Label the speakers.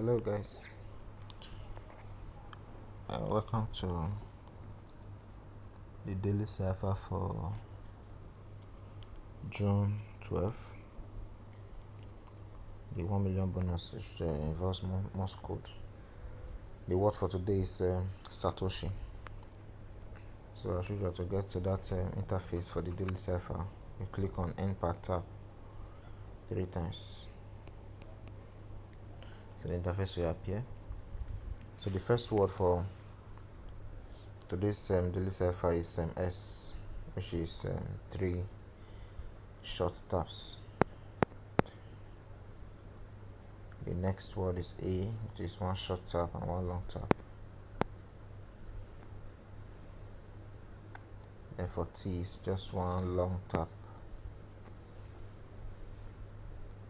Speaker 1: Hello guys, welcome to the daily cipher for June 12th. The 1 million bonus involves Morse code. The word for today is SATOSHI. So as usual, to get to that interface for the daily cipher, you click on Enter tab 3 times. So the interface will appear. So the first word for today's daily cipher is S, which is 3 short taps. The next word is A, which is 1 short tap and 1 long tap. Then for T is just 1 long tap